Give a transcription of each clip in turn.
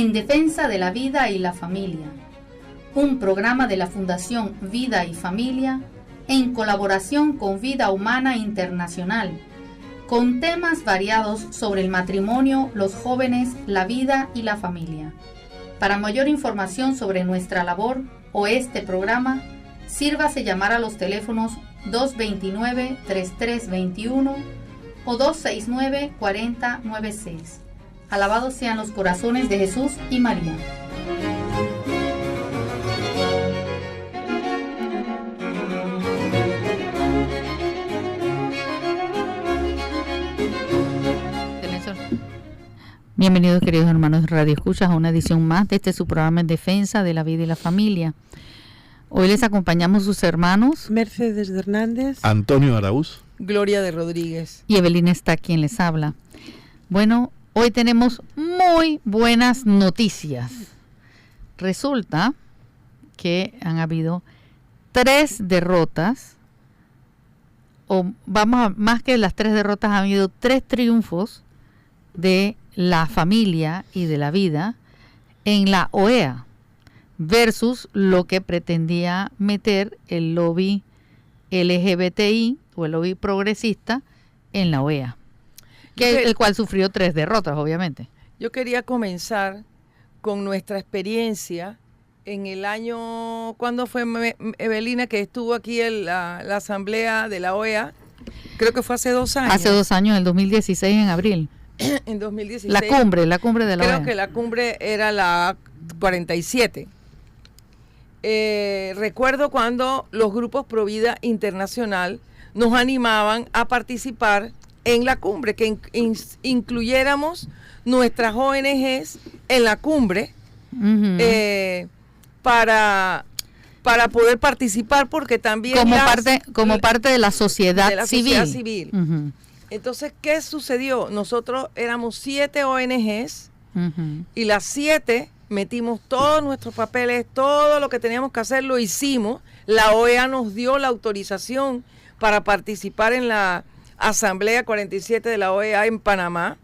en defensa de la vida y la familia, un programa de la Fundación Vida y Familia en colaboración con Vida Humana Internacional, con temas variados sobre el matrimonio, los jóvenes, la vida y la familia. Para mayor información sobre nuestra labor o este programa, sírvase llamar a los teléfonos 229-3321 o 269-4096. Alabados sean los corazones de Jesús y María. Bienvenidos, queridos hermanos de Radio Escuchas, a una edición más de su programa en defensa de la vida y la familia. Hoy les acompañamos sus hermanos Mercedes Hernández, Antonio Araúz, Gloria de Rodríguez y Evelina está quien les habla. Bueno, hoy tenemos muy buenas noticias. Resulta que han habido 3 derrotas, más que las 3 derrotas, han habido 3 triunfos de la familia y de la vida en la OEA versus lo que pretendía meter el lobby LGBTI o el lobby progresista en la OEA, el cual sufrió 3 derrotas, obviamente. Yo quería comenzar con nuestra experiencia en el año, ¿cuándo fue, Evelina, que estuvo aquí en la asamblea de la OEA? Creo que fue hace 2 años. Hace 2 años, en 2016, en abril. En 2016. La cumbre de la OEA. Creo que la cumbre era la 47. Recuerdo cuando los grupos Provida Internacional nos animaban a participar en la cumbre, que incluyéramos nuestras ONGs en la cumbre, para poder participar, porque también como parte de la sociedad civil. Entonces, ¿qué sucedió? Nosotros éramos 7 ONGs y las 7 metimos todos nuestros papeles, todo lo que teníamos que hacer lo hicimos. La OEA nos dio la autorización para participar en la Asamblea 47 de la OEA en Panamá.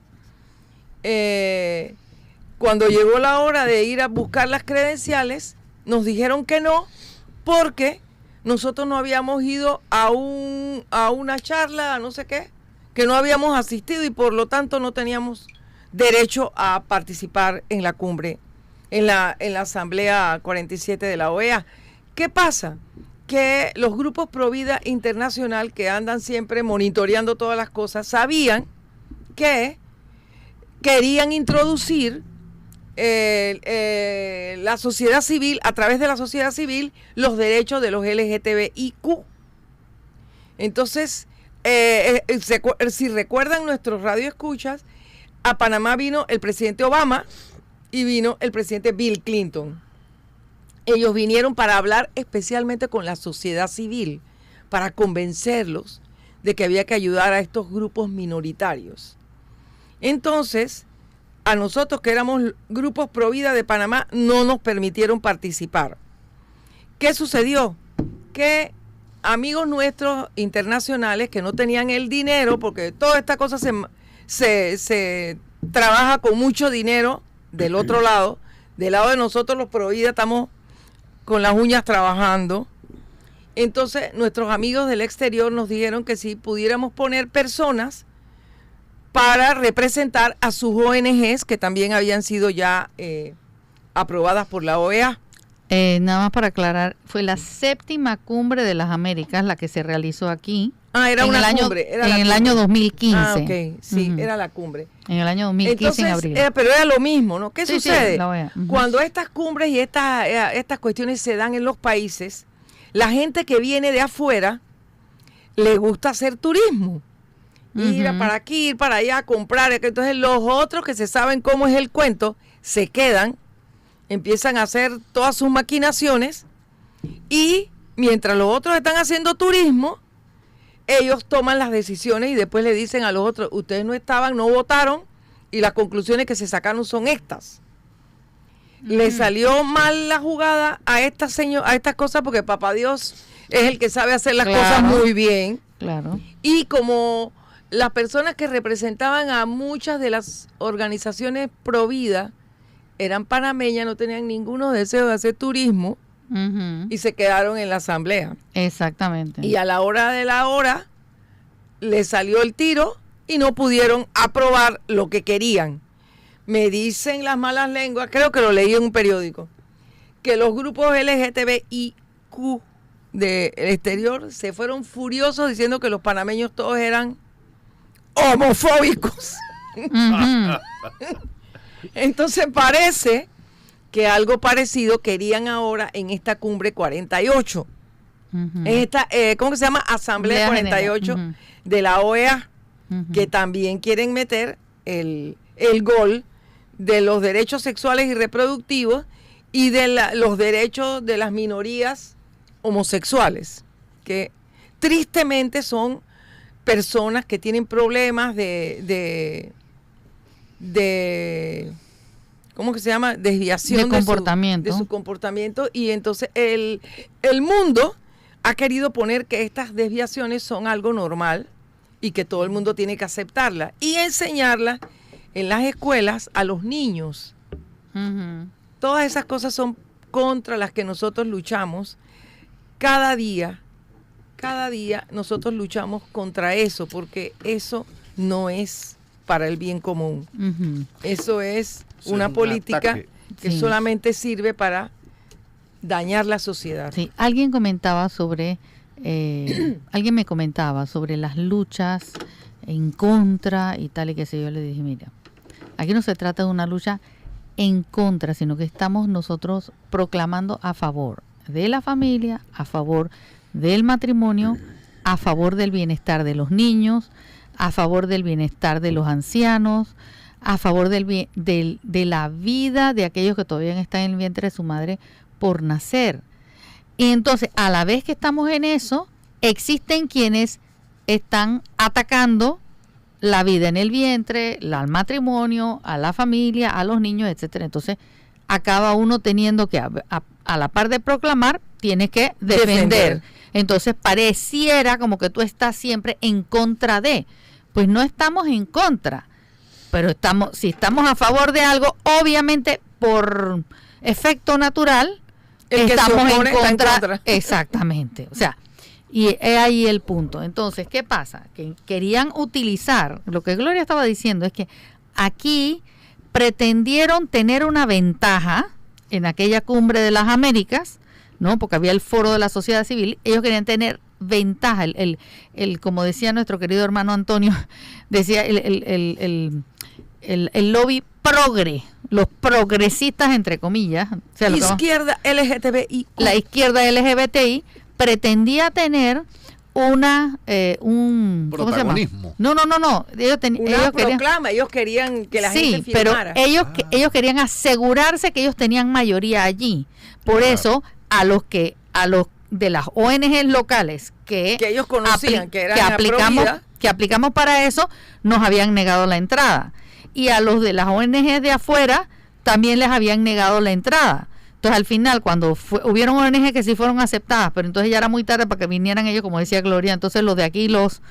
Cuando llegó la hora de ir a buscar las credenciales, nos dijeron que no, porque nosotros no habíamos ido a una charla, a no sé qué, que no habíamos asistido y por lo tanto no teníamos derecho a participar en la cumbre, en la Asamblea 47 de la OEA. ¿Qué pasa? Que los grupos Provida Internacional, que andan siempre monitoreando todas las cosas, sabían que querían introducir la sociedad civil, a través de la sociedad civil, los derechos de los LGTBIQ. Entonces, si recuerdan nuestros radioescuchas, a Panamá vino el presidente Obama y vino el presidente Bill Clinton. Ellos vinieron para hablar especialmente con la sociedad civil, para convencerlos de que había que ayudar a estos grupos minoritarios. Entonces, a nosotros, que éramos grupos Provida de Panamá, no nos permitieron participar. ¿Qué sucedió? Que amigos nuestros internacionales que no tenían el dinero, porque toda esta cosa se trabaja con mucho dinero del otro lado, del lado de nosotros los Provida estamos con las uñas trabajando. Entonces nuestros amigos del exterior nos dijeron que si pudiéramos poner personas para representar a sus ONGs, que también habían sido ya aprobadas por la OEA. Nada más para aclarar, fue la 7ª cumbre de las Américas la que se realizó aquí. Era una cumbre. En el año 2015. Ok, sí, era la cumbre. En el año 2015. Entonces, en abril. Pero era lo mismo, ¿no? ¿Qué sucede? Sí, la OEA. Cuando estas cumbres y estas cuestiones se dan en los países, la gente que viene de afuera le gusta hacer turismo. Ir para aquí, ir para allá, comprar. Entonces los otros que se saben cómo es el cuento, se quedan, empiezan a hacer todas sus maquinaciones y mientras los otros están haciendo turismo, ellos toman las decisiones y después le dicen a los otros, ustedes no estaban, no votaron y las conclusiones que se sacaron son estas. Le salió mal la jugada a estas cosas porque Papá Dios es el que sabe hacer las cosas muy bien. Claro. Y como las personas que representaban a muchas de las organizaciones pro vida eran panameñas, no tenían ninguno deseo de hacer turismo y se quedaron en la asamblea. Exactamente. Y a la hora de la hora les salió el tiro y no pudieron aprobar lo que querían. Me dicen las malas lenguas, creo que lo leí en un periódico, que los grupos LGTBIQ del exterior se fueron furiosos diciendo que los panameños todos eran homofóbicos. Entonces parece que algo parecido querían ahora en esta cumbre 48. En esta, ¿cómo que se llama? Asamblea 48 de la OEA, que también quieren meter el gol de los derechos sexuales y reproductivos y de los derechos de las minorías homosexuales, que tristemente son personas que tienen problemas de ¿cómo que se llama? Desviación de comportamiento. De su comportamiento, y entonces el mundo ha querido poner que estas desviaciones son algo normal y que todo el mundo tiene que aceptarlas y enseñarlas en las escuelas a los niños. Todas esas cosas son contra las que nosotros luchamos cada día nosotros luchamos contra eso, porque eso no es para el bien común. Eso es una política que solamente sirve para dañar la sociedad. Sí, alguien comentaba sobre, alguien me comentaba sobre las luchas en contra y tal y qué sé yo. Le dije, mira, aquí no se trata de una lucha en contra, sino que estamos nosotros proclamando a favor de la familia, a favor del matrimonio, a favor del bienestar de los niños, a favor del bienestar de los ancianos, a favor de la vida de aquellos que todavía están en el vientre de su madre por nacer. Y entonces, a la vez que estamos en eso, existen quienes están atacando la vida en el vientre, al matrimonio, a la familia, a los niños, etcétera. Entonces, acaba uno teniendo que, a la par de proclamar, tienes que defender. Entonces, pareciera como que tú estás siempre en contra de. Pues no estamos en contra, pero si estamos a favor de algo, obviamente por efecto natural, estamos en contra. Exactamente. O sea, y es ahí el punto. Entonces, ¿qué pasa? Que querían utilizar, lo que Gloria estaba diciendo es que aquí pretendieron tener una ventaja en aquella cumbre de las Américas, ¿no? Porque había el foro de la sociedad civil. Ellos querían tener ventaja, como decía nuestro querido hermano Antonio, decía el lobby progre, los progresistas entre comillas, o sea, izquierda LGTBI, la izquierda LGBTI pretendía tener un protagonismo. ¿cómo se llama? No. Ellos querían que la gente firmara. Pero ellos querían asegurarse que ellos tenían mayoría allí. Por eso a los de las ONG locales que ellos conocían que eran que aplicamos para eso, nos habían negado la entrada. Y a los de las ONG de afuera también les habían negado la entrada. Entonces, al final, cuando hubieron ONG que sí fueron aceptadas, pero entonces ya era muy tarde para que vinieran ellos, como decía Gloria, entonces los de aquí los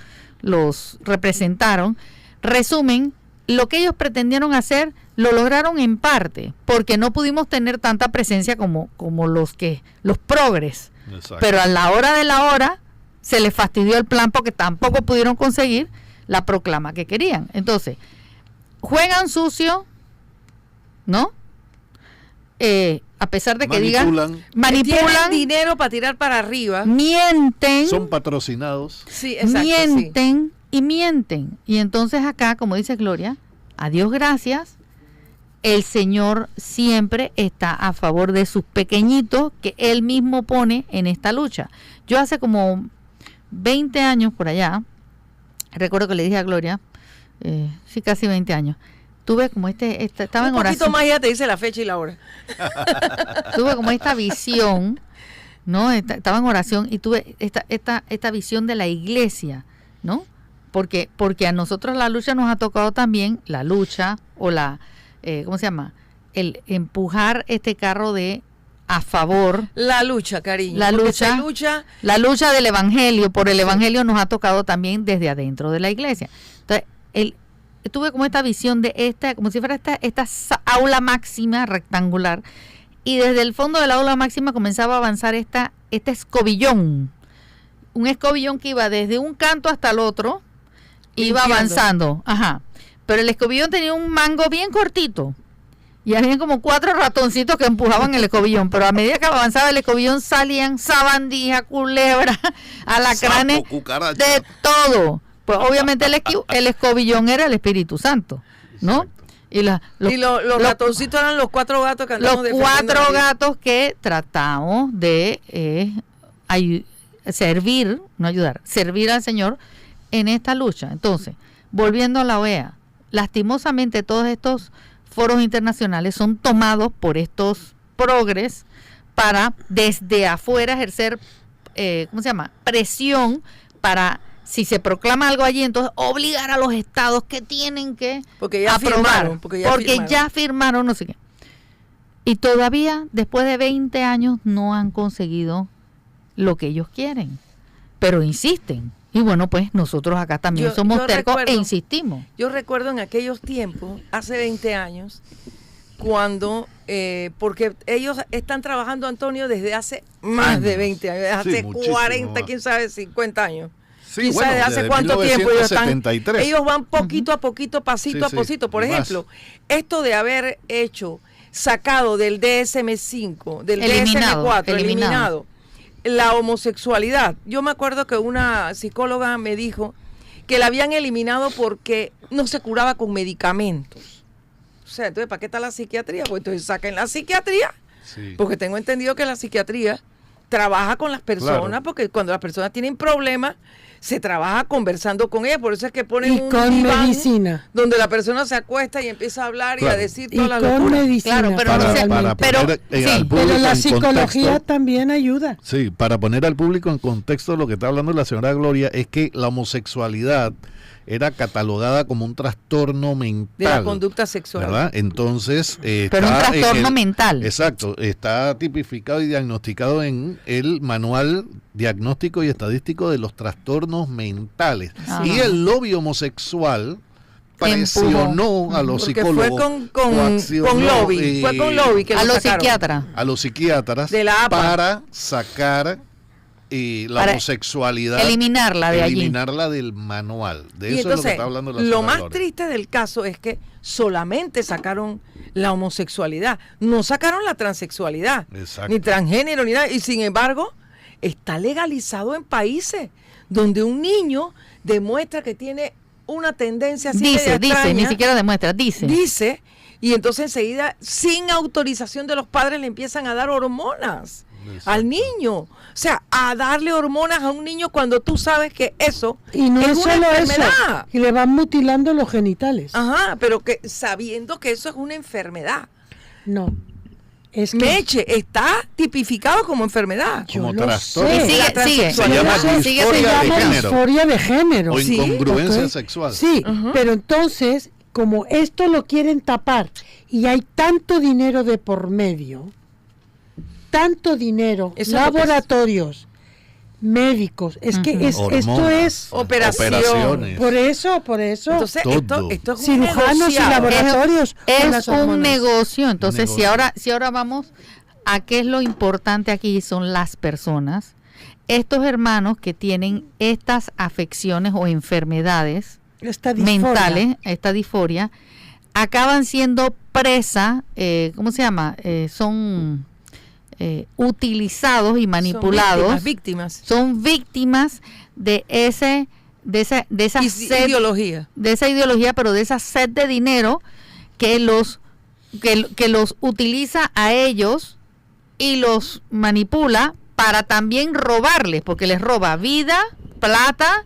representaron. Resumen, lo que ellos pretendieron hacer lo lograron en parte, porque no pudimos tener tanta presencia como los progres. Exacto. Pero a la hora de la hora se les fastidió el plan porque tampoco pudieron conseguir la proclama que querían. Entonces, juegan sucio, ¿no? A pesar de que manipulan dinero para tirar para arriba, mienten, son patrocinados, mienten. Y entonces acá, como dice Gloria, a Dios gracias, el Señor siempre está a favor de sus pequeñitos que Él mismo pone en esta lucha. Yo hace como 20 años por allá, recuerdo que le dije a Gloria, sí, casi 20 años, tuve como estaba en oración. Un poquito más ya te dice la fecha y la hora. Tuve como esta visión, ¿no? Estaba en oración y tuve esta visión de la iglesia, ¿no? Porque a nosotros la lucha nos ha tocado también, la lucha o ¿cómo se llama? El empujar este carro a favor. La lucha, cariño. La lucha del evangelio, por el evangelio nos ha tocado también desde adentro de la iglesia. Entonces, tuve como esta visión de esta, como si fuera esta aula máxima rectangular, y desde el fondo de la aula máxima comenzaba a avanzar este escobillón, un escobillón que iba desde un canto hasta el otro, iba avanzando, pero el escobillón tenía un mango bien cortito, y había como 4 ratoncitos que empujaban el escobillón, pero a medida que avanzaba el escobillón salían sabandijas, culebras, alacranes, de todo. Pues obviamente el escobillón era el Espíritu Santo, ¿no? Exacto. Y los ratoncitos eran los 4 gatos que andamos defendiendo. Los 4 gatos que tratamos de servir al Señor en esta lucha. Entonces, volviendo a la OEA, lastimosamente todos estos foros internacionales son tomados por estos progres para desde afuera ejercer, presión para, si se proclama algo allí, entonces obligar a los estados que tienen que aprobar, porque ya firmaron no sé qué. Y todavía, después de 20 años, no han conseguido lo que ellos quieren, pero insisten. Y bueno, pues nosotros acá también somos tercos e insistimos. Yo recuerdo en aquellos tiempos, hace 20 años, cuando, porque ellos están trabajando, Antonio, desde hace más de 20 años, hace 40, quién sabe, 50 años. Sí, quizás desde hace cuánto tiempo ellos van poquito a poquito, pasito a pasito. Por ejemplo, esto de haber sacado del DSM-5, del DSM-4, eliminado la homosexualidad. Yo me acuerdo que una psicóloga me dijo que la habían eliminado porque no se curaba con medicamentos. O sea, entonces, ¿para qué está la psiquiatría? Pues entonces saquen la psiquiatría, porque tengo entendido que la psiquiatría trabaja con las personas, porque cuando las personas tienen problemas, se trabaja conversando con ellas, por eso es que ponen un diván medicina, donde la persona se acuesta y empieza a hablar y a decir todas las locuras. Medicina, pero la psicología también ayuda. Sí, para poner al público en contexto, lo que está hablando la señora Gloria es que la homosexualidad era catalogada como un trastorno mental de la conducta sexual, ¿verdad? Entonces pero un trastorno mental. Exacto, está tipificado y diagnosticado en el Manual Diagnóstico y Estadístico de los Trastornos Mentales. Y el lobby homosexual presionó a los psicólogos, fue con lobby que a los psiquiatras de la APA para sacar la homosexualidad, eliminarla del manual. De eso entonces, es lo que está hablando la señora lo más Gloria. triste del caso es que solamente sacaron la homosexualidad, no sacaron la transexualidad, ni transgénero, ni nada, y sin embargo está legalizado en países donde un niño demuestra que tiene una tendencia así dice, ni siquiera demuestra, dice, y entonces enseguida, sin autorización de los padres, le empiezan a dar hormonas al niño. O sea, a darle hormonas a un niño cuando tú sabes que eso y no es una solo enfermedad. Eso, y le van mutilando los genitales. Pero que sabiendo que eso es una enfermedad. No. Es que Meche, está tipificado como enfermedad. Como trastorno. Sigue. Se llama disforia de género. O incongruencia sexual. Sí, pero entonces, como esto lo quieren tapar y hay tanto dinero de por medio, laboratorios, médicos, es que esto es operaciones. Por eso. Entonces, esto es cirujanos y laboratorios. Es un negocio. Entonces, si ahora vamos a qué es lo importante aquí, son las personas, estos hermanos que tienen estas afecciones o enfermedades mentales, esta disforia, acaban siendo presa, ¿cómo se llama? Son utilizados y manipulados, son víctimas de esa ideología, pero de esa sed de dinero que los utiliza a ellos y los manipula para también robarles, porque les roba vida, plata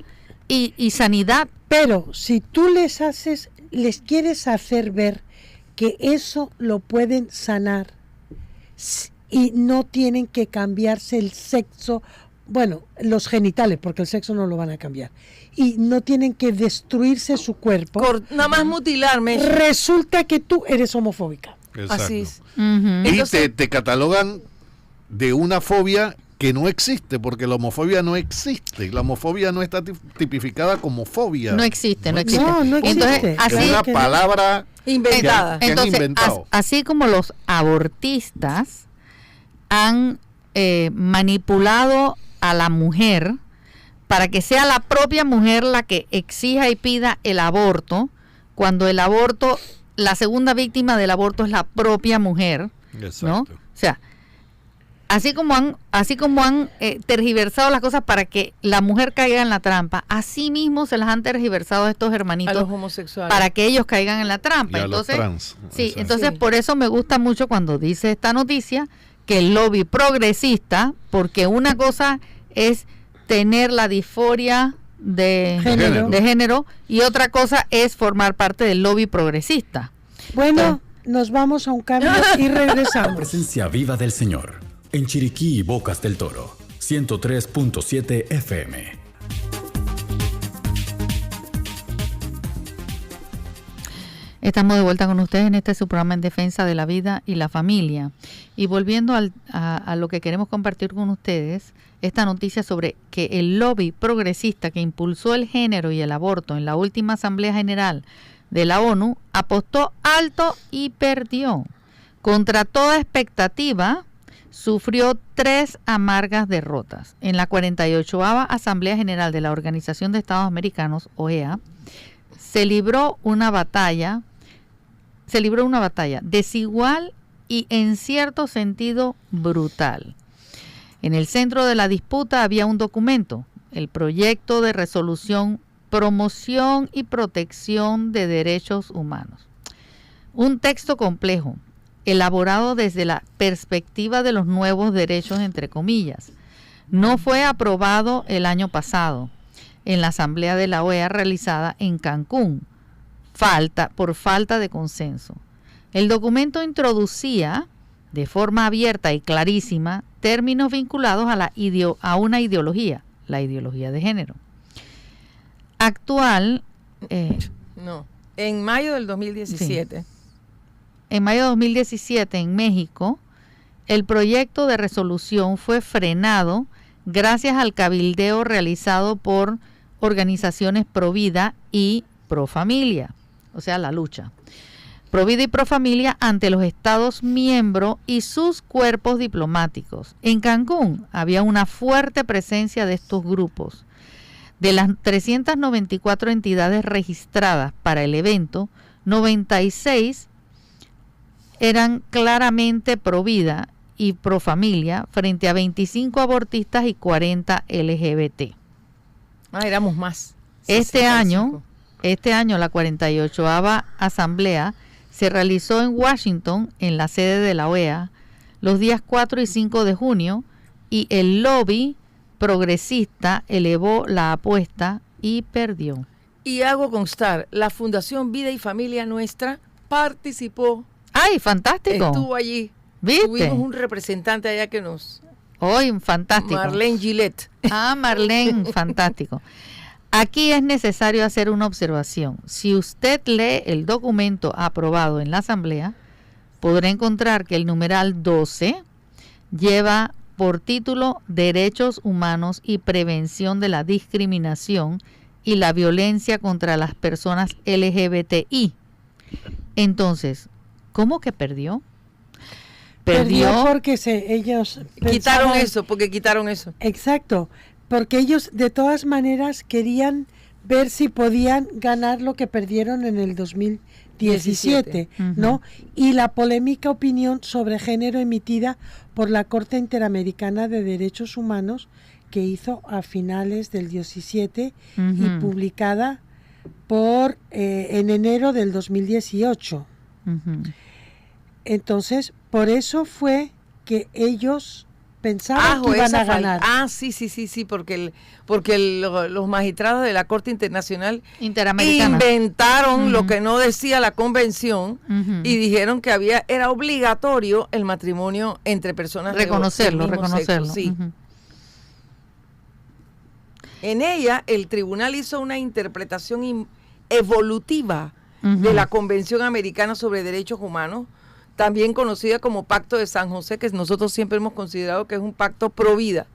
y sanidad. Pero si tú les quieres hacer ver que eso lo pueden sanar y no tienen que cambiarse el sexo, bueno, los genitales, porque el sexo no lo van a cambiar, y no tienen que destruirse su cuerpo, nada más mutilarme, resulta que tú eres homofóbica. Exacto. Así es. Y te catalogan de una fobia que no existe, porque la homofobia no existe. La homofobia no está tipificada como fobia. No existe, no existe. No existe. Entonces, así, es una palabra inventada. que han entonces, inventado. así como los abortistas han manipulado a la mujer para que sea la propia mujer la que exija y pida el aborto, cuando el aborto, la segunda víctima del aborto es la propia mujer, Exacto. ¿no? O sea, así como han tergiversado las cosas para que la mujer caiga en la trampa, así mismo se las han tergiversado a estos hermanitos A los homosexuales. para que ellos caigan en la trampa. Y a los Entonces, trans. sí, Exacto. entonces Sí. por eso me gusta mucho cuando dice esta noticia que el lobby progresista, porque una cosa es tener la disforia de género y otra cosa es formar parte del lobby progresista. Bueno, nos vamos a un cambio y La regresamos. presencia viva del Señor en Chiriquí y Bocas del Toro, 103.7 FM. Estamos de vuelta con ustedes en este su programa en defensa de la vida y la familia. Y volviendo a lo que queremos compartir con ustedes, esta noticia sobre que el lobby progresista que impulsó el género y el aborto en la última Asamblea General de la ONU apostó alto y perdió. Contra toda expectativa, sufrió 3 amargas derrotas. En la 48ª Asamblea General de la Organización de Estados Americanos, OEA, se libró una batalla desigual y en cierto sentido brutal. En el centro de la disputa había un documento, el proyecto de resolución Promoción y Protección de Derechos Humanos. Un texto complejo, elaborado desde la perspectiva de los nuevos derechos, entre comillas. No fue aprobado el año pasado en la Asamblea de la OEA realizada en Cancún, por falta de consenso. El documento introducía de forma abierta y clarísima términos vinculados a una ideología, la ideología de género. En mayo del 2017. Sí. En mayo de 2017 en México, el proyecto de resolución fue frenado gracias al cabildeo realizado por organizaciones pro vida y pro familia, o sea, la lucha. Pro vida y pro familia ante los Estados miembros y sus cuerpos diplomáticos. En Cancún había una fuerte presencia de estos grupos. De las 394 entidades registradas para el evento, 96 eran claramente pro vida y pro familia frente a 25 abortistas y 40 LGBT. Éramos más. Este año, la 48ª Asamblea se realizó en Washington, en la sede de la OEA, los días 4 y 5 de junio, y el lobby progresista elevó la apuesta y perdió. Y hago constar, la Fundación Vida y Familia Nuestra participó. ¡Ay, fantástico! Estuvo allí. ¿Viste? Tuvimos un representante allá que nos... ¡Hoy, fantástico! Marlene Gillette. Ah, Marlene, fantástico. Aquí es necesario hacer una observación. Si usted lee el documento aprobado en la Asamblea, podrá encontrar que el numeral 12 lleva por título Derechos Humanos y Prevención de la Discriminación y la Violencia contra las Personas LGBTI. Entonces, ¿cómo que perdió? Perdió porque ellos Quitaron pensaban- quitaron eso. Exacto, porque ellos de todas maneras querían ver si podían ganar lo que perdieron en el 2017, ¿no? Y la polémica opinión sobre género emitida por la Corte Interamericana de Derechos Humanos que hizo a finales del 17 y publicada en enero del 2018. Entonces, por eso fue que ellos pensaban que iban a ganar. Sí, porque los magistrados de la Corte Internacional Interamericana. inventaron lo que no decía la convención y dijeron que era obligatorio el matrimonio entre personas reconocerlo. del mismo sexo, sí. En ella, el tribunal hizo una interpretación evolutiva de la Convención Americana sobre Derechos Humanos, también conocida como Pacto de San José, que nosotros siempre hemos considerado que es un pacto pro vida,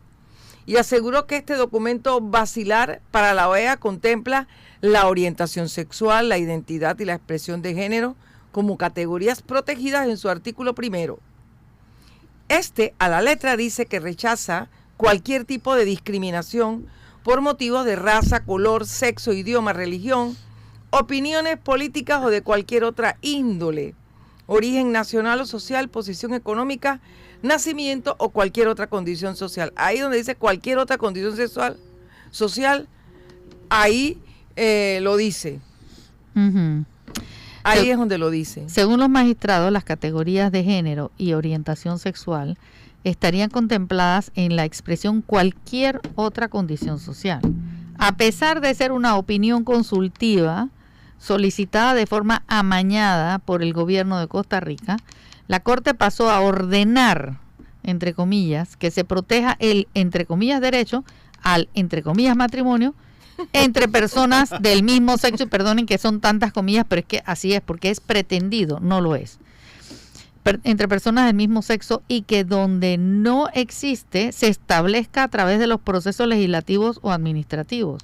y aseguró que este documento basilar para la OEA contempla la orientación sexual, la identidad y la expresión de género como categorías protegidas en su artículo 1. A la letra dice que rechaza cualquier tipo de discriminación por motivos de raza, color, sexo, idioma, religión, opiniones políticas o de cualquier otra índole, origen nacional o social, posición económica, nacimiento o cualquier otra condición social. Ahí donde dice cualquier otra condición social, ahí lo dice. Ujú. Ahí es donde lo dice. Según los magistrados, las categorías de género y orientación sexual estarían contempladas en la expresión cualquier otra condición social. A pesar de ser una opinión consultiva solicitada de forma amañada por el gobierno de Costa Rica, la Corte pasó a ordenar, entre comillas, que se proteja el, entre comillas, derecho al, entre comillas, matrimonio entre personas del mismo sexo, y perdonen que son tantas comillas, pero es que así es, porque es pretendido, no lo es. Entre personas del mismo sexo, y que donde no existe se establezca a través de los procesos legislativos o administrativos.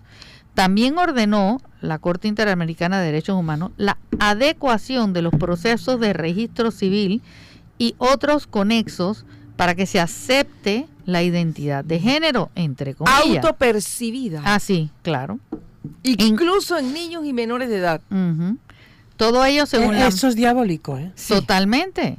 También ordenó la Corte Interamericana de Derechos Humanos la adecuación de los procesos de registro civil y otros conexos para que se acepte la identidad de género, entre comillas. Autopercibida. Ah, sí, claro. Incluso en niños y menores de edad. Uh-huh. Todo ello según Eso es diabólico, ¿eh? Totalmente.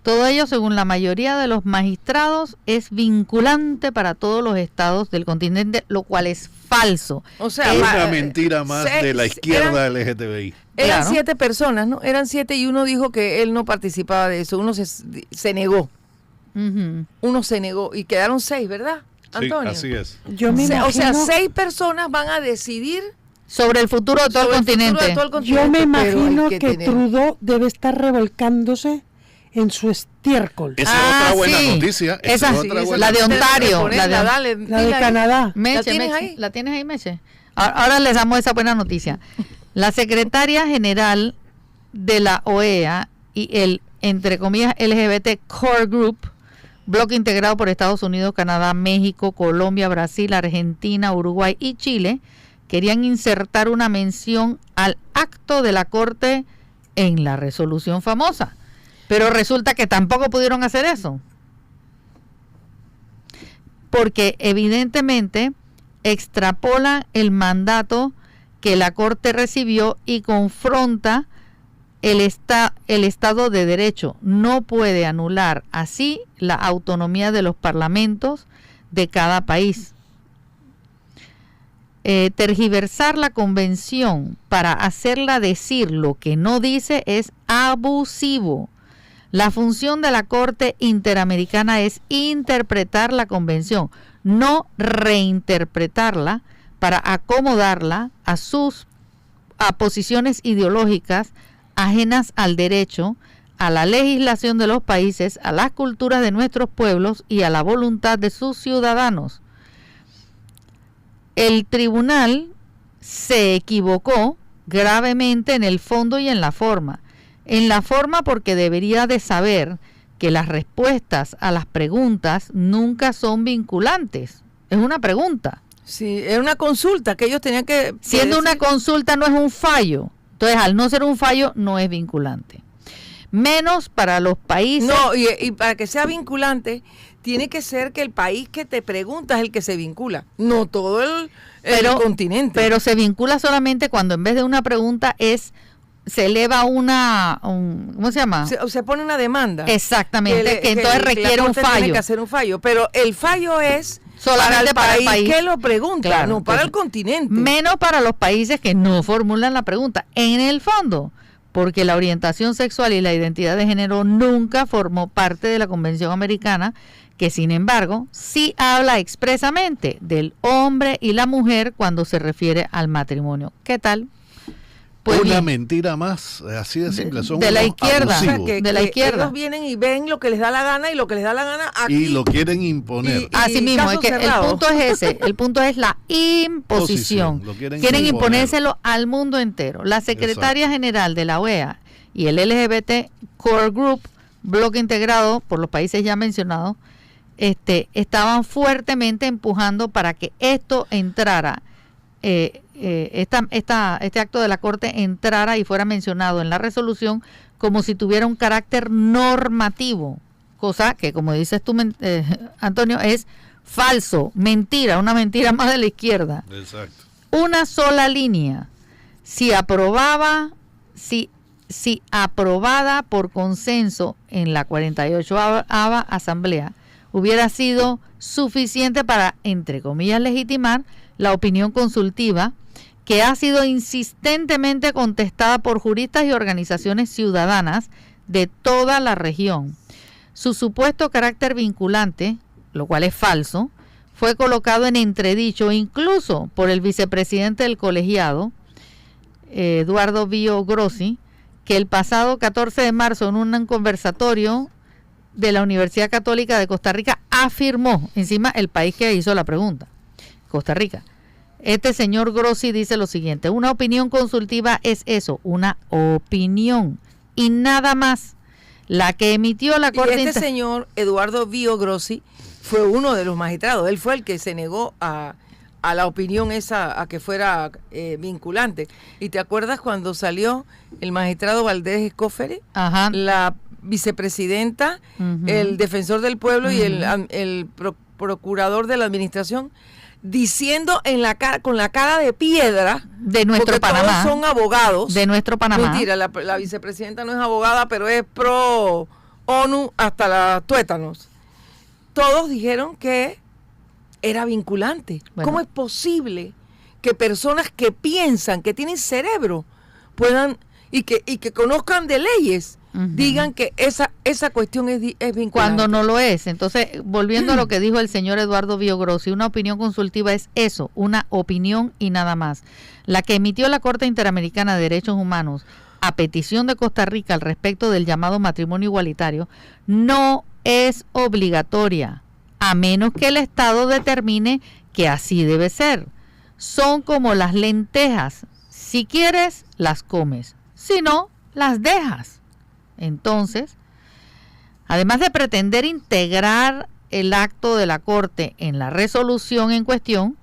Todo ello, según la mayoría de los magistrados, es vinculante para todos los estados del continente, lo cual es falso. O sea, una mentira más de la izquierda LGTBI. Eran Claro. 7 personas, ¿no? Eran 7 y uno dijo que él no participaba de eso. Uno se negó. Uh-huh. Uno se negó y quedaron 6, ¿verdad, Antonio? Sí, así es. Yo me imagino, O sea, 6 personas van a decidir Sobre el futuro de todo el continente. yo me imagino pero hay que Trudeau debe estar revolcándose en su estiércol. Esa es otra buena noticia. Esa, es otra buena la de noticia. Ontario. La La de Canadá. Meche, ¿La tienes Meche, ahí? ¿la tienes ahí, Meche? Ahora les damos esa buena noticia. La secretaria general de la OEA y el, entre comillas, LGBT Core Group, bloque integrado por Estados Unidos, Canadá, México, Colombia, Brasil, Argentina, Uruguay y Chile, querían insertar una mención al acto de la Corte en la resolución famosa. Pero resulta que tampoco pudieron hacer eso. Porque evidentemente extrapola el mandato que la Corte recibió y confronta el Estado de Derecho. No puede anular así la autonomía de los parlamentos de cada país. Tergiversar la convención para hacerla decir lo que no dice es abusivo. La función de la Corte Interamericana es interpretar la convención, no reinterpretarla para acomodarla a posiciones ideológicas ajenas al derecho, a la legislación de los países, a las culturas de nuestros pueblos y a la voluntad de sus ciudadanos. El tribunal se equivocó gravemente en el fondo y en la forma. En la forma porque debería de saber que las respuestas a las preguntas nunca son vinculantes. Es una pregunta. Sí, era una consulta que ellos tenían que... Siendo una consulta no es un fallo. Entonces, al no ser un fallo, no es vinculante. Menos para los países... No, y para que sea vinculante, tiene que ser que el país que te pregunta es el que se vincula, no todo el continente. Pero se vincula solamente cuando en vez de una pregunta se eleva ¿cómo se llama? Se pone una demanda. Exactamente, que entonces requiere un fallo. Tiene que hacer un fallo, pero el fallo es solamente para el país que lo pregunta, claro, no para entonces, el continente. Menos para los países que no formulan la pregunta. En el fondo, porque la orientación sexual y la identidad de género nunca formó parte de la Convención Americana, que sin embargo sí habla expresamente del hombre y la mujer cuando se refiere al matrimonio. ¿Qué tal? Pues una bien, mentira más, así de simple. Son de la unos izquierda. abusivos. O sea, de la izquierda. Ellos vienen y ven lo que les da la gana y lo que les da la gana aquí. Y lo quieren imponer. Así mismo, es que el punto es ese, el punto es la imposición. Lo quieren imponérselo al mundo entero. La secretaria general de la OEA y el LGBT Core Group bloque integrado por los países ya mencionados, estaban fuertemente empujando para que esto entrara, este acto de la Corte entrara y fuera mencionado en la resolución como si tuviera un carácter normativo, cosa que, como dices tú, Antonio, es falso, mentira, una mentira más de la izquierda. Exacto. Una sola línea, si aprobada por consenso en la 48ª Asamblea, hubiera sido suficiente para, entre comillas, legitimar la opinión consultiva que ha sido insistentemente contestada por juristas y organizaciones ciudadanas de toda la región. Su supuesto carácter vinculante, lo cual es falso, fue colocado en entredicho incluso por el vicepresidente del colegiado, Eduardo Vío Grossi, que el pasado 14 de marzo en un conversatorio de la Universidad Católica de Costa Rica afirmó, encima el país que hizo la pregunta, Costa Rica. Este señor Grossi dice lo siguiente: una opinión consultiva es eso, una opinión y nada más. La que emitió la Corte. Y este señor Eduardo Vío Grossi fue uno de los magistrados, él fue el que se negó a la opinión esa, a que fuera vinculante. ¿Y te acuerdas cuando salió el magistrado Valdés Escoferi? Ajá. La vicepresidenta, el defensor del pueblo y el procurador de la administración, diciendo en la cara, con la cara de piedra, de nuestro porque Panamá, todos son abogados, de nuestro Panamá. Mentira, la vicepresidenta no es abogada, pero es pro ONU hasta las tuétanos. Todos dijeron que era vinculante. Bueno. ¿Cómo es posible que personas que piensan, que tienen cerebro, puedan y que conozcan de leyes, digan que esa cuestión es vinculante? Cuando no lo es. Entonces, volviendo a lo que dijo el señor Eduardo Vío Grossi, una opinión consultiva es eso, una opinión y nada más. La que emitió la Corte Interamericana de Derechos Humanos a petición de Costa Rica al respecto del llamado matrimonio igualitario no es obligatoria, a menos que el Estado determine que así debe ser. Son como las lentejas, si quieres las comes, si no, las dejas. Entonces, además de pretender integrar el acto de la Corte en la resolución en cuestión,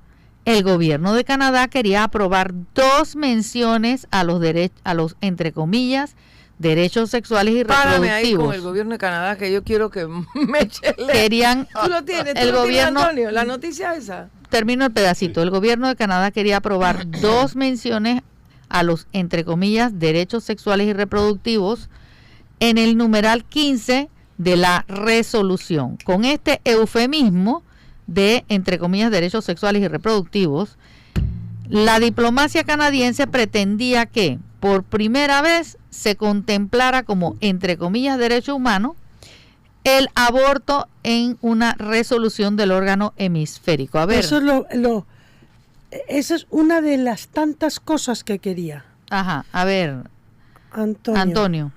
el gobierno de Canadá quería aprobar 2 menciones a los entre comillas, derechos sexuales y Párame ahí reproductivos. con el gobierno de Canadá, que yo quiero que me echele. Querían, Tú lo tienes, el gobierno, Antonio, la noticia esa. termino el pedacito. El gobierno de Canadá quería aprobar 2 menciones a los, entre comillas, derechos sexuales y reproductivos en el numeral 15 de la resolución. Con este eufemismo de, entre comillas, derechos sexuales y reproductivos, la diplomacia canadiense pretendía que por primera vez se contemplara como, entre comillas, derecho humano el aborto en una resolución del órgano hemisférico. A ver. Eso esa es una de las tantas cosas que quería. Ajá, a ver, Antonio.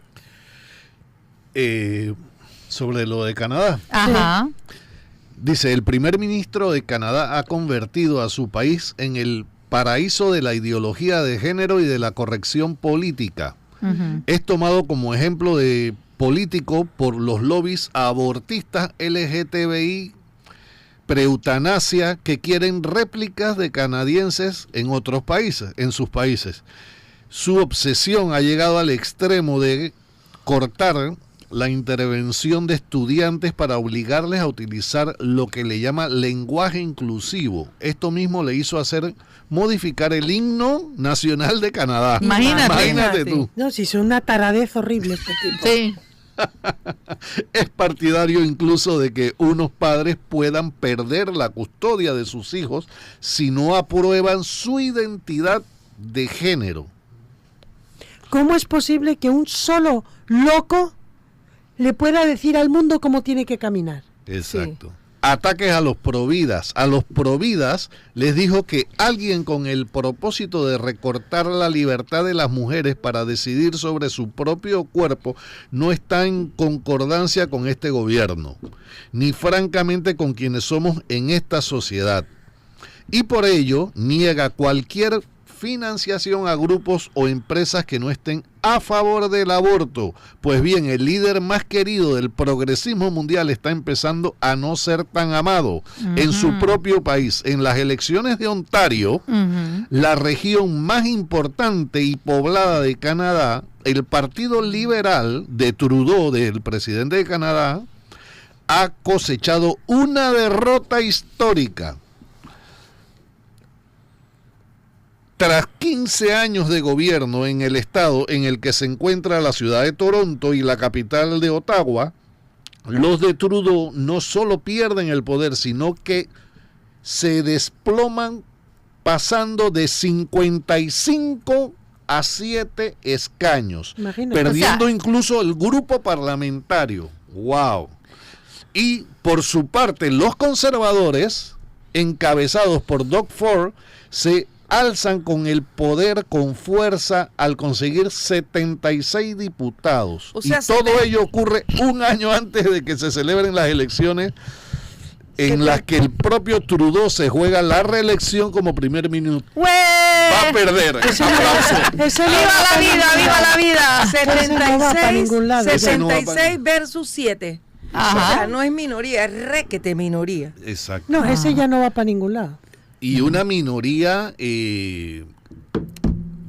Sobre lo de Canadá. Ajá. Dice, el primer ministro de Canadá ha convertido a su país en el paraíso de la ideología de género y de la corrección política. Es tomado como ejemplo de político por los lobbies abortistas LGTBI preeutanasia que quieren réplicas de canadienses en otros países, en sus países. Su obsesión ha llegado al extremo de cortar la intervención de estudiantes para obligarles a utilizar lo que le llama lenguaje inclusivo. Esto mismo le hizo hacer modificar el himno nacional de Canadá. Imagínate tú. No, si es una taradez horrible este tipo. Sí. Es partidario incluso de que unos padres puedan perder la custodia de sus hijos si no aprueban su identidad de género. ¿Cómo es posible que un solo loco le pueda decir al mundo cómo tiene que caminar? Exacto. Sí. Ataques a los providas. A los providas les dijo que alguien con el propósito de recortar la libertad de las mujeres para decidir sobre su propio cuerpo no está en concordancia con este gobierno, ni francamente con quienes somos en esta sociedad. Y por ello niega cualquier financiación a grupos o empresas que no estén a favor del aborto. Pues bien, el líder más querido del progresismo mundial está empezando a no ser tan amado en su propio país. En las elecciones de Ontario, la región más importante y poblada de Canadá, el Partido Liberal de Trudeau, del presidente de Canadá, ha cosechado una derrota histórica. Tras 15 años de gobierno en el estado en el que se encuentra la ciudad de Toronto y la capital de Ottawa, los de Trudeau no solo pierden el poder, sino que se desploman pasando de 55 a 7 escaños, Imagínate. perdiendo incluso el grupo parlamentario. ¡Wow! Y por su parte, los conservadores, encabezados por Doug Ford, se alzan con el poder con fuerza al conseguir 76 diputados. O sea, y todo ello ocurre un año antes de que se celebren las elecciones en las que el propio Trudeau se juega la reelección como primer ministro. Va a perder. Aplauso. ¡Viva la vida! ¡Viva la vida! Ese no va para ningún lado. 66 versus 7. Ajá. O sea, no es minoría, es requete minoría. Exacto. No, ese ya no va para ningún lado. Y una minoría,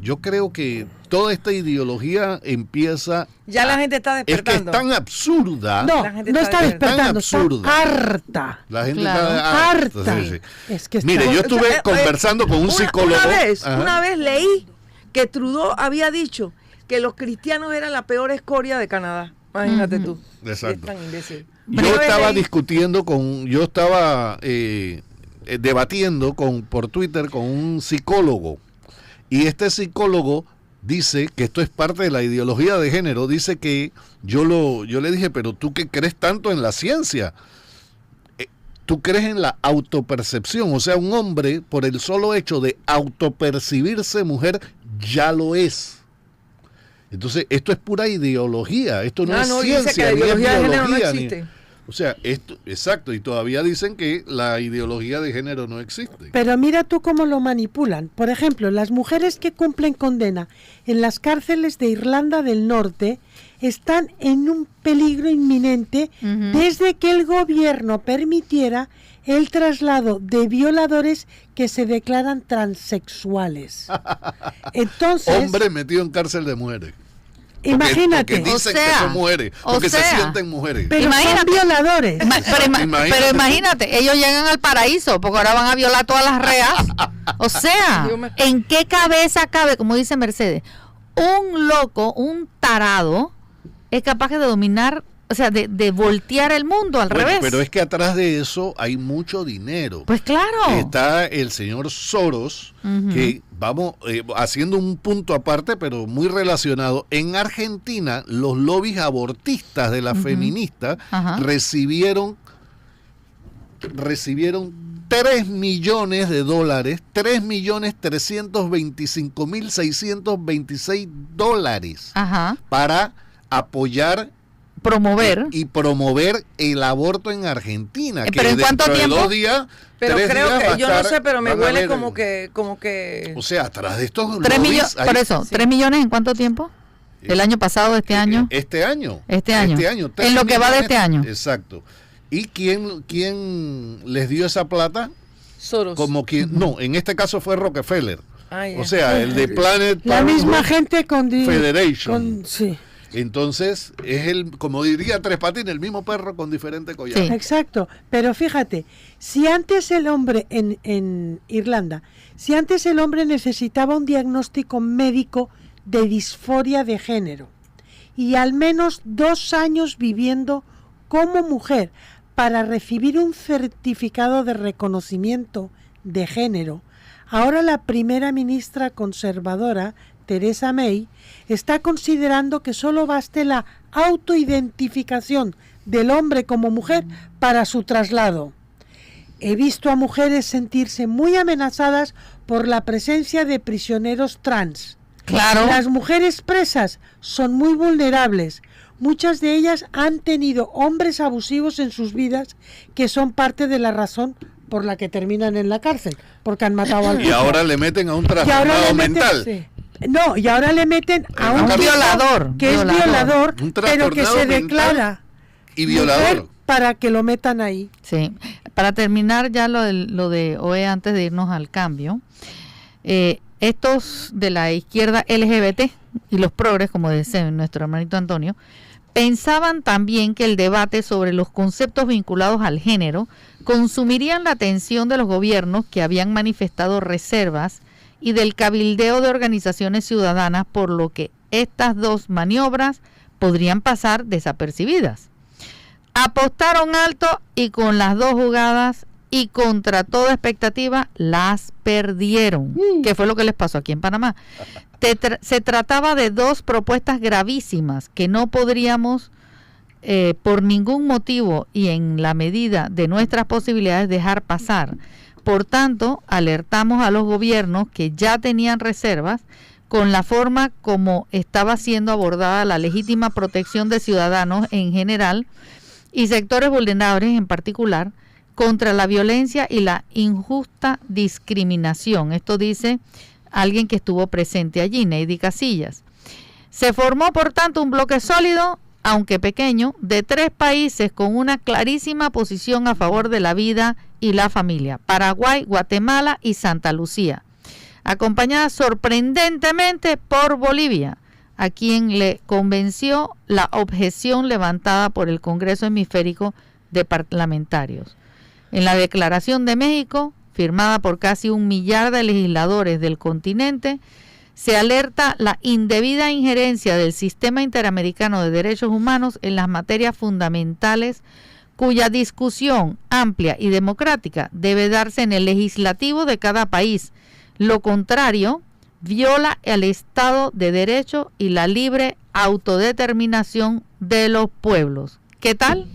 yo creo que toda esta ideología empieza... Ya la gente está Es que es despertando. tan absurda. No, La gente no está está tan despertando, absurda. está harta. La gente Claro. está Harta. Sí, sí. Es que está- Mire, yo estuve O sea, conversando con un psicólogo. Ajá. Una vez leí que Trudeau había dicho que los cristianos eran la peor escoria de Canadá. Imagínate tú. Exacto. Es tan imbécil. Yo Una vez estaba leí- discutiendo yo estaba debatiendo por Twitter con un psicólogo, y este psicólogo dice que esto es parte de la ideología de género. Dice que yo le dije, pero tú que crees tanto en la ciencia, tú crees en la autopercepción, o sea, un hombre por el solo hecho de autopercibirse mujer ya lo es. Entonces, esto es pura ideología, esto no es dice que ciencia, la ni es ideología de género no biología, ni- existe. o sea, esto, exacto, y todavía dicen que la ideología de género no existe. Pero mira tú cómo lo manipulan. Por ejemplo, las mujeres que cumplen condena en las cárceles de Irlanda del Norte están en un peligro inminente desde que el gobierno permitiera el traslado de violadores que se declaran transexuales. Entonces, Hombre metido en cárcel de mujeres. imagínate, Porque dicen O sea, que son mujeres, o porque se sea, sienten mujeres. pero imagínate. son violadores. Pero imagínate, ellos llegan al paraíso porque ahora van a violar todas las reas. O sea, Yo me- ¿en qué cabeza cabe, como dice Mercedes, un loco, un tarado, es capaz de dominar, o sea, de voltear el mundo al Bueno, revés? pero es que atrás de eso hay mucho dinero. Pues claro. Está el señor Soros, que vamos haciendo un punto aparte, pero muy relacionado. En Argentina, los lobbies abortistas de las feministas Ajá. recibieron 3 millones de dólares, 3.325.626 dólares Ajá. para apoyar Promover. y promover el aborto en Argentina. Que ¿pero en cuánto dentro de tiempo? 2 días, Pero 3 creo días va a que, yo no estar- sé, pero me van a huele ver como que... O sea, atrás de estos 3 lobbies millones, hay- por eso, 3 millones en cuánto tiempo? ¿El año pasado, este año? Este año. Este año. 3 En lo que va de millones- este año. Exacto. ¿Y quién les dio esa plata? Soros. Como quien, no, en este caso fue Rockefeller. Ay, O sea, el de Planet La misma Parenthood gente con... Federation. sí. Entonces, es como diría Tres Patines, el mismo perro con diferente collar. Sí. Exacto, pero fíjate, si antes el hombre en Irlanda, si antes el hombre necesitaba un diagnóstico médico de disforia de género y al menos 2 años viviendo como mujer para recibir un certificado de reconocimiento de género, ahora la primera ministra conservadora, Theresa May, está considerando que solo baste la autoidentificación del hombre como mujer para su traslado. He visto a mujeres sentirse muy amenazadas por la presencia de prisioneros trans. Claro. Las mujeres presas son muy vulnerables. Muchas de ellas han tenido hombres abusivos en sus vidas que son parte de la razón por la que terminan en la cárcel, porque han matado al Y ahora le meten a un trastornado mental. Sí. No, y ahora le meten a un violador. Que es violador, pero que se declara y violador para que lo metan ahí. Sí. Para terminar ya lo de OE, antes de irnos al cambio, estos de la izquierda LGBT y los progres, como dice nuestro hermanito Antonio, pensaban también que el debate sobre los conceptos vinculados al género consumirían la atención de los gobiernos que habían manifestado reservas y del cabildeo de organizaciones ciudadanas, por lo que estas dos maniobras podrían pasar desapercibidas. Apostaron alto y con las dos jugadas y contra toda expectativa las perdieron. ¿Qué fue lo que les pasó aquí en Panamá? Se trataba de dos propuestas gravísimas que no podríamos por ningún motivo y en la medida de nuestras posibilidades dejar pasar. Por tanto, alertamos a los gobiernos que ya tenían reservas con la forma como estaba siendo abordada la legítima protección de ciudadanos en general y sectores vulnerables en particular contra la violencia y la injusta discriminación. Esto dice alguien que estuvo presente allí, Neidy Casillas. Se formó, por tanto, un bloque sólido, aunque pequeño, de 3 países con una clarísima posición a favor de la vida y la familia: Paraguay, Guatemala y Santa Lucía, acompañada sorprendentemente por Bolivia, a quien le convenció la objeción levantada por el Congreso Hemisférico de Parlamentarios. En la Declaración de México, firmada por casi 1 millar de legisladores del continente, se alerta la indebida injerencia del Sistema Interamericano de Derechos Humanos en las materias fundamentales, cuya discusión amplia y democrática debe darse en el legislativo de cada país. Lo contrario viola el Estado de Derecho y la libre autodeterminación de los pueblos. ¿Qué tal?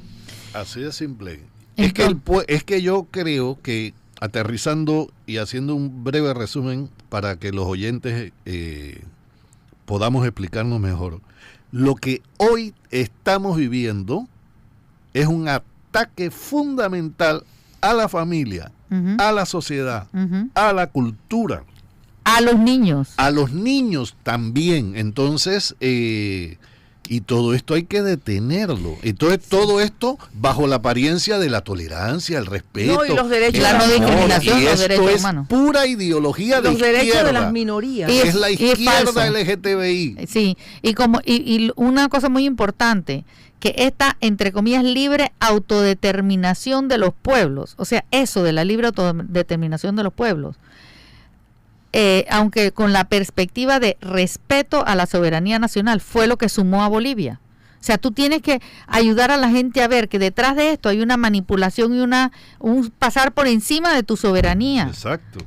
Así de simple. Es que yo creo que, aterrizando y haciendo un breve resumen para que los oyentes podamos explicarnos mejor, lo que hoy estamos viviendo es un ataque fundamental a la familia, a la sociedad, a la cultura. A los niños. A los niños también. Entonces, y todo esto hay que detenerlo. Entonces, todo esto bajo la apariencia de la tolerancia, el respeto, y los derechos, la no discriminación, los derechos es humanos. Pura ideología de los derechos izquierda, de las minorías. es la izquierda es LGTBI. Sí, y una cosa muy importante, que esta, entre comillas, libre autodeterminación de los pueblos, o sea, eso de la libre autodeterminación de los pueblos, aunque con la perspectiva de respeto a la soberanía nacional, fue lo que sumó a Bolivia. O sea, tú tienes que ayudar a la gente a ver que detrás de esto hay una manipulación y un pasar por encima de tu soberanía. Exacto.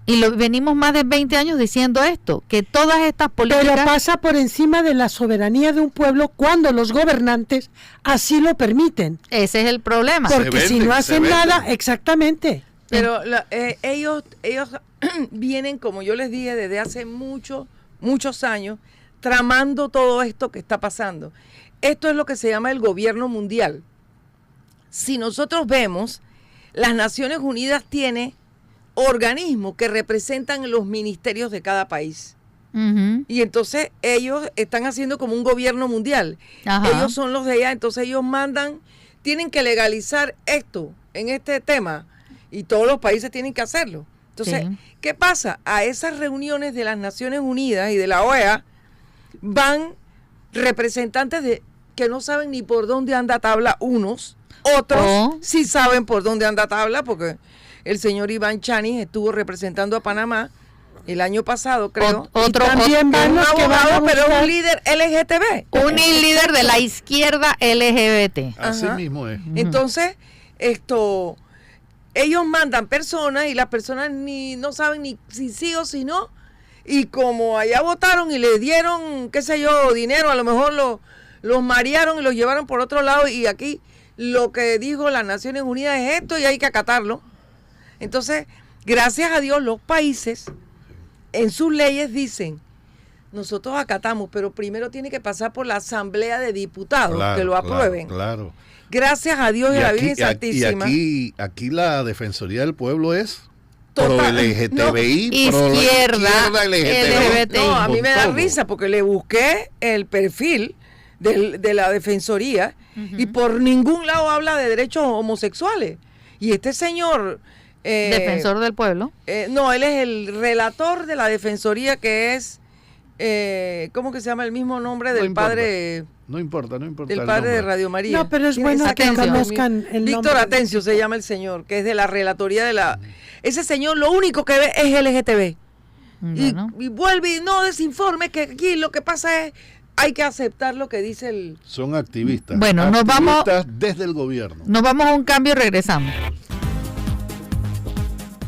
Y venimos más de 20 años diciendo esto, que todas estas políticas... Pero pasa por encima de la soberanía de un pueblo cuando los gobernantes así lo permiten. Ese es el problema. Porque si no hacen nada, exactamente. Pero ellos vienen, como yo les dije, desde hace muchos años, tramando todo esto que está pasando. Esto es lo que se llama el gobierno mundial. Si nosotros vemos, las Naciones Unidas tiene organismos que representan los ministerios de cada país. Y entonces ellos están haciendo como un gobierno mundial. Ajá. Ellos son los de allá, entonces ellos mandan, tienen que legalizar esto en este tema y todos los países tienen que hacerlo. Entonces, sí. ¿Qué pasa? A esas reuniones de las Naciones Unidas y de la OEA van representantes que no saben ni por dónde anda tabla unos, otros sí saben por dónde anda tabla, porque el señor Iván Chanis estuvo representando a Panamá el año pasado, creo. También van un los que van abogado, pero un líder LGTB. Un líder de la izquierda LGBT. Así mismo es. Entonces, ellos mandan personas y las personas no saben ni si sí o si no. Y como allá votaron y le dieron, qué sé yo, dinero, a lo mejor los marearon y los llevaron por otro lado. Y aquí lo que dijo las Naciones Unidas es esto y hay que acatarlo. Entonces, gracias a Dios, los países en sus leyes dicen, nosotros acatamos, pero primero tiene que pasar por la Asamblea de Diputados, Claro, que lo aprueben. Claro. Gracias a Dios y a la Virgen Santísima. Y aquí la Defensoría del Pueblo es Total, pro LGTBI, no, pro izquierda, LGTBI. No, a mí con me da todo. risa porque le busqué el perfil de la Defensoría y por ningún lado habla de derechos homosexuales. Y este señor... Defensor del pueblo. No, él es el relator de la Defensoría, que es... ¿cómo que se llama el mismo nombre del padre? No importa. Del el padre nombre. de Radio María. No, pero es bueno que Atencio. conozcan el Víctor nombre. Atencio se llama el señor, que es de la relatoría de la... Ese señor lo único que ve es LGTB. Bueno. Y vuelve y no desinforme que aquí lo que pasa es... Hay que aceptar lo que dice el... Son activistas. Bueno, nos vamos- Activistas desde el gobierno. Nos vamos a un cambio y regresamos.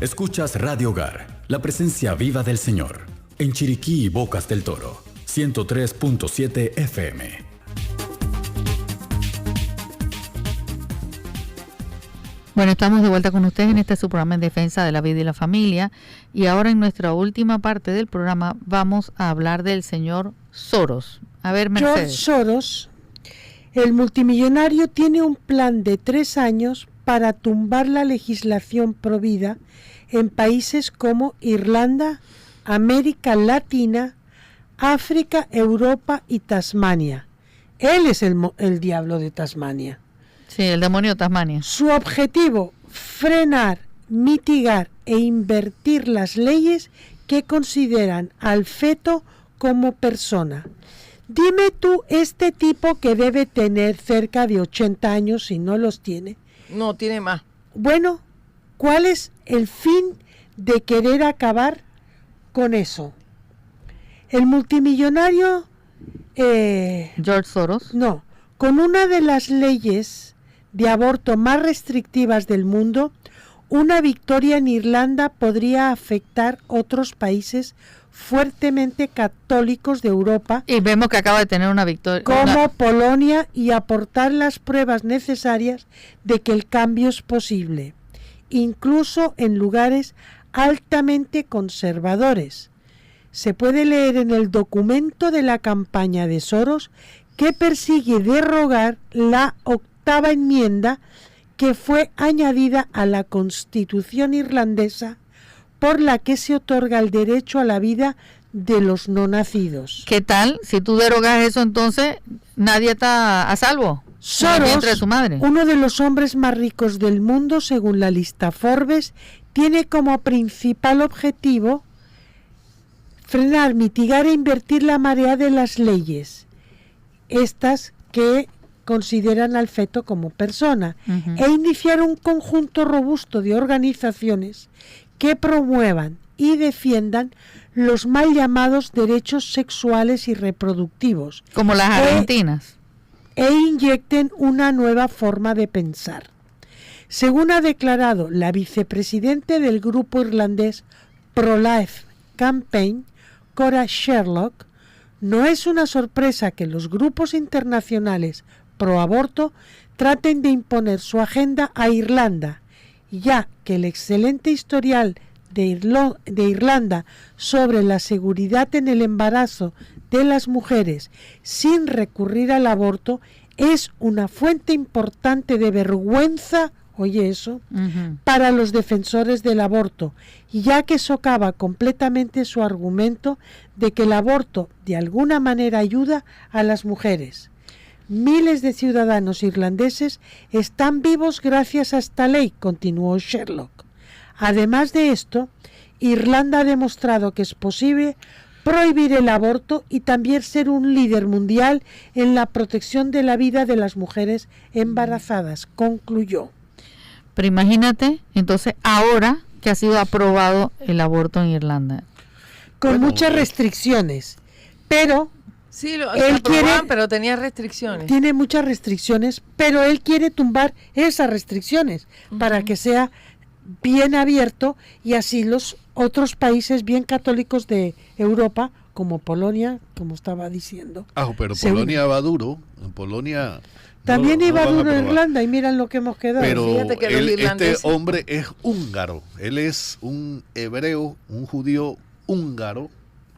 Escuchas Radio Hogar, la presencia viva del Señor. En Chiriquí y Bocas del Toro, 103.7 FM. Bueno, estamos de vuelta con ustedes en este su programa en defensa de la vida y la familia. Y ahora en nuestra última parte del programa vamos a hablar del señor Soros. A ver, George Mercedes. Soros, el multimillonario, tiene un plan de 3 años para tumbar la legislación provida en países como Irlanda, América Latina, África, Europa y Tasmania. Él es el diablo de Tasmania. Sí, el demonio de Tasmania. Su objetivo, frenar, mitigar e invertir las leyes que consideran al feto como persona. Dime tú, este tipo que debe tener cerca de 80 años, si no los tiene, No, tiene más. bueno, ¿cuál es el fin de querer acabar con eso? El multimillonario, George Soros. no, con una de las leyes de aborto más restrictivas del mundo, una victoria en Irlanda podría afectar otros países fuertemente católicos de Europa, Y vemos que acaba de tener una victoria. como Polonia, y aportar las pruebas necesarias de que el cambio es posible, incluso en lugares altamente conservadores. Se puede leer en el documento de la campaña de Soros que persigue derogar la 8ª enmienda que fue añadida a la Constitución irlandesa, por la que se otorga el derecho a la vida de los no nacidos. ¿Qué tal? Si tú derogas eso, entonces nadie está a salvo. En el Soros, vientre de su madre. uno de los hombres más ricos del mundo según la lista Forbes, tiene como principal objetivo frenar, mitigar e invertir la marea de las leyes, estas que consideran al feto como persona, Ujú. e iniciar un conjunto robusto de organizaciones que promuevan y defiendan los mal llamados derechos sexuales y reproductivos, Como las argentinas. e inyecten una nueva forma de pensar. Según ha declarado la vicepresidente del grupo irlandés Pro-Life Campaign, Cora Sherlock, no es una sorpresa que los grupos internacionales pro-aborto traten de imponer su agenda a Irlanda, ya que el excelente historial de Irlanda sobre la seguridad en el embarazo de las mujeres sin recurrir al aborto es una fuente importante de vergüenza, oye eso, Ujú. para los defensores del aborto, ya que socava completamente su argumento de que el aborto de alguna manera ayuda a las mujeres. Miles de ciudadanos irlandeses están vivos gracias a esta ley, continuó Sherlock. Además de esto, Irlanda ha demostrado que es posible prohibir el aborto y también ser un líder mundial en la protección de la vida de las mujeres embarazadas, concluyó. Pero imagínate, entonces, ahora que ha sido aprobado el aborto en Irlanda. Con Bueno, muchas restricciones, pero Sí, lo Él aprobaban, quiere- pero tenía restricciones. tiene muchas restricciones, pero él quiere tumbar esas restricciones para que sea bien abierto y así los otros países bien católicos de Europa, como Polonia, como estaba diciendo. Pero Se Polonia va duro. En Polonia También no iba van a duro aprobar. Irlanda y miran lo que hemos quedado. Pero Fíjate que los este irlandeses- hombre es húngaro. Él es un hebreo, un judío húngaro,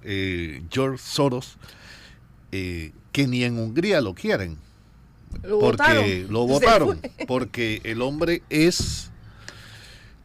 George Soros, que ni en Hungría lo quieren. Lo votaron, porque el hombre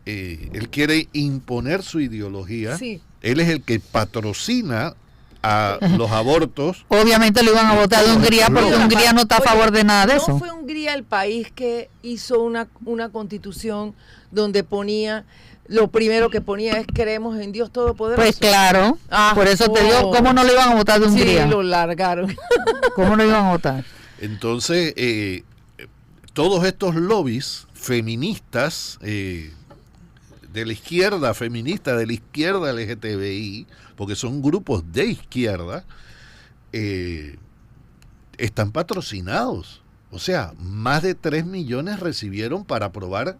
él quiere imponer su ideología. Sí. Él es el que patrocina a los abortos. Obviamente lo iban a votar de Hungría porque Hungría no está a favor de nada de eso. ¿No fue Hungría el país que hizo una constitución donde ponía, lo primero que ponía es creemos en Dios Todopoderoso? Pues claro, por eso te digo, ¿cómo no lo iban a votar de Hungría? Sí, lo largaron. ¿Cómo no iban a votar? Entonces, todos estos lobbies feministas, de la izquierda feminista, de la izquierda LGTBI, porque son grupos de izquierda, están patrocinados. O sea, más de 3 millones recibieron para aprobar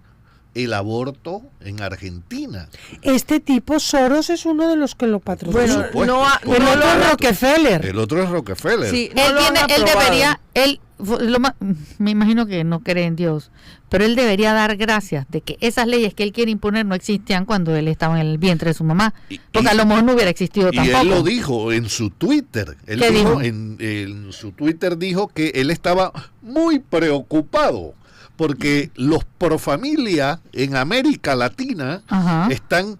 el aborto en Argentina. Este tipo, Soros, es uno de los que lo patrocina. Bueno, el otro es Rockefeller. El otro es Rockefeller. Sí, él debería, me imagino que no cree en Dios, pero él debería dar gracias de que esas leyes que él quiere imponer no existían cuando él estaba en el vientre de su mamá, porque a lo mejor no hubiera existido tampoco. Y él lo dijo en su Twitter. Él dijo? En su Twitter dijo que él estaba muy preocupado porque los pro familia en América Latina están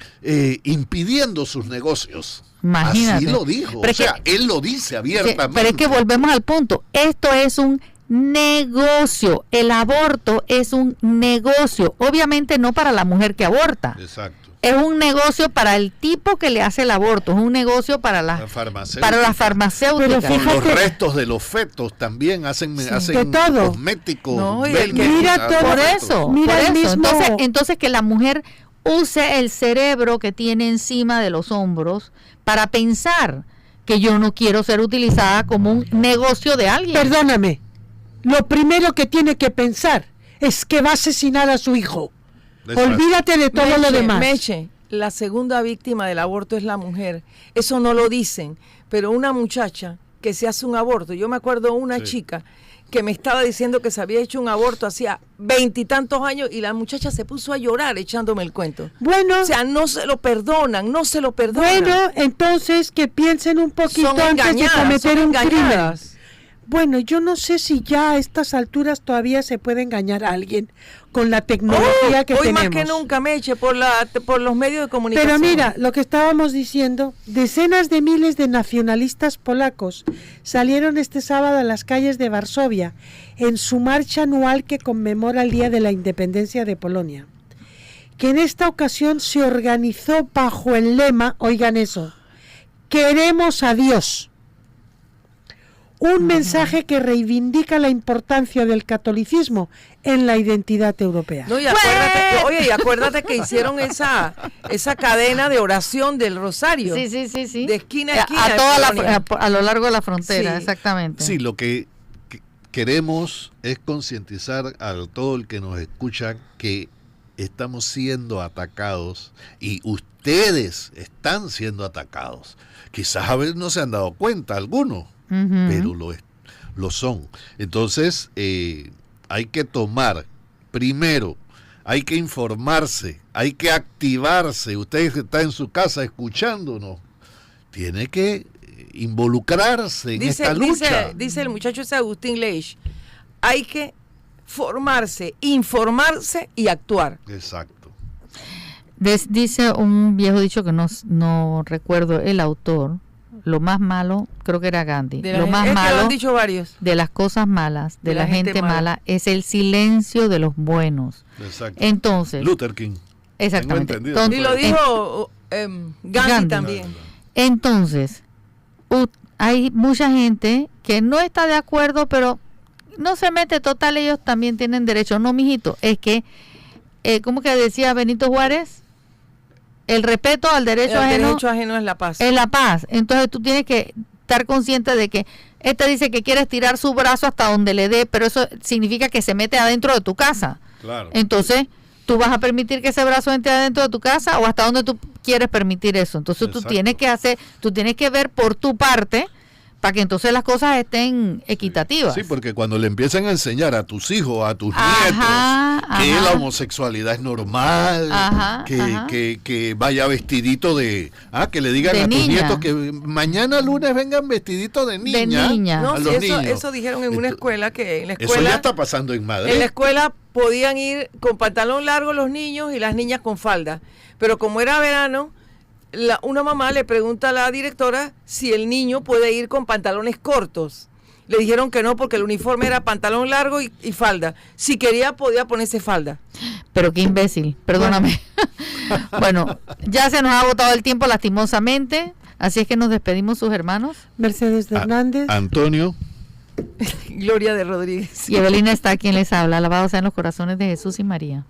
impidiendo sus negocios. Imagínate. Así lo dijo. Pero él lo dice abiertamente. Pero es que volvemos al punto. Esto es un negocio. El aborto es un negocio. Obviamente no para la mujer que aborta. Exacto. Es un negocio para el tipo que le hace el aborto. Es un negocio para las farmacéuticas. Con los restos de los fetos también hacen cosméticos. No, mira todo por eso. Entonces que la mujer use el cerebro que tiene encima de los hombros para pensar que yo no quiero ser utilizada como un negocio de alguien. Perdóname, lo primero que tiene que pensar es que va a asesinar a su hijo. Olvídate de todo lo demás. Meche, la segunda víctima del aborto es la mujer. Eso no lo dicen, pero una muchacha que se hace un aborto, yo me acuerdo una chica que me estaba diciendo que se había hecho un aborto hacía 20 y tantos años y la muchacha se puso a llorar echándome el cuento. Bueno, o sea, no se lo perdonan. Bueno, entonces que piensen un poquito antes de cometer un crimen. Bueno, yo no sé si ya a estas alturas todavía se puede engañar a alguien con la tecnología que hoy tenemos. Hoy más que nunca, Meche, por los medios de comunicación. Pero mira, lo que estábamos diciendo, decenas de miles de nacionalistas polacos salieron este sábado a las calles de Varsovia en su marcha anual que conmemora el Día de la Independencia de Polonia, que en esta ocasión se organizó bajo el lema, oigan eso, queremos a Dios. Un mensaje que reivindica la importancia del catolicismo en la identidad europea. No, y acuérdate que hicieron esa cadena de oración del rosario. Sí. De esquina a esquina. A lo largo de la frontera, exactamente. Sí, lo que queremos es concientizar a todo el que nos escucha que estamos siendo atacados y ustedes están siendo atacados. Quizás a veces no se han dado cuenta algunos. Pero lo son. Entonces hay que tomar, primero hay que informarse, hay que activarse. Usted que está en su casa escuchándonos tiene que involucrarse en esta lucha. Dice el muchacho ese Agustín Leich, hay que formarse, informarse y actuar. Exacto. Dice un viejo dicho que no recuerdo el autor. Lo más malo, creo que era Gandhi, lo más malo lo han dicho varios. De las cosas malas, de la gente mala, es el silencio de los buenos. Exacto. Entonces, Luther King. Exactamente. Entonces, y lo dijo Gandhi también. Entonces, hay mucha gente que no está de acuerdo, pero no se mete, total, ellos también tienen derecho. No, mijito, es que, ¿cómo que decía Benito Juárez? El respeto al derecho ajeno. El derecho ajeno es la paz. Es la paz. Entonces tú tienes que estar consciente de que dice que quiere estirar su brazo hasta donde le dé, pero eso significa que se mete adentro de tu casa. Claro. Entonces, ¿tú vas a permitir que ese brazo entre adentro de tu casa o hasta dónde tú quieres permitir eso? Entonces tú tienes que ver por tu parte para que entonces las cosas estén equitativas. Sí, porque cuando le empiezan a enseñar a tus hijos, a tus nietos, que la homosexualidad es normal, que vaya vestidito que le digan de a tus niña. nietos que mañana lunes vengan vestiditos de niña. No, a los niños. Eso dijeron en una escuela, que en la Eso escuela... ya está pasando en Madrid. En la escuela podían ir con pantalón largo los niños y las niñas con falda. Pero como era verano, una mamá le pregunta a la directora si el niño puede ir con pantalones cortos. Le dijeron que no, porque el uniforme era pantalón largo y falda. Si quería, podía ponerse falda. Pero qué imbécil, perdóname. Bueno, ya se nos ha agotado el tiempo lastimosamente, así es que nos despedimos sus hermanos. Mercedes Hernández. Antonio. Gloria de Rodríguez. Y Evelina está quien les habla. Alabado sean los corazones de Jesús y María.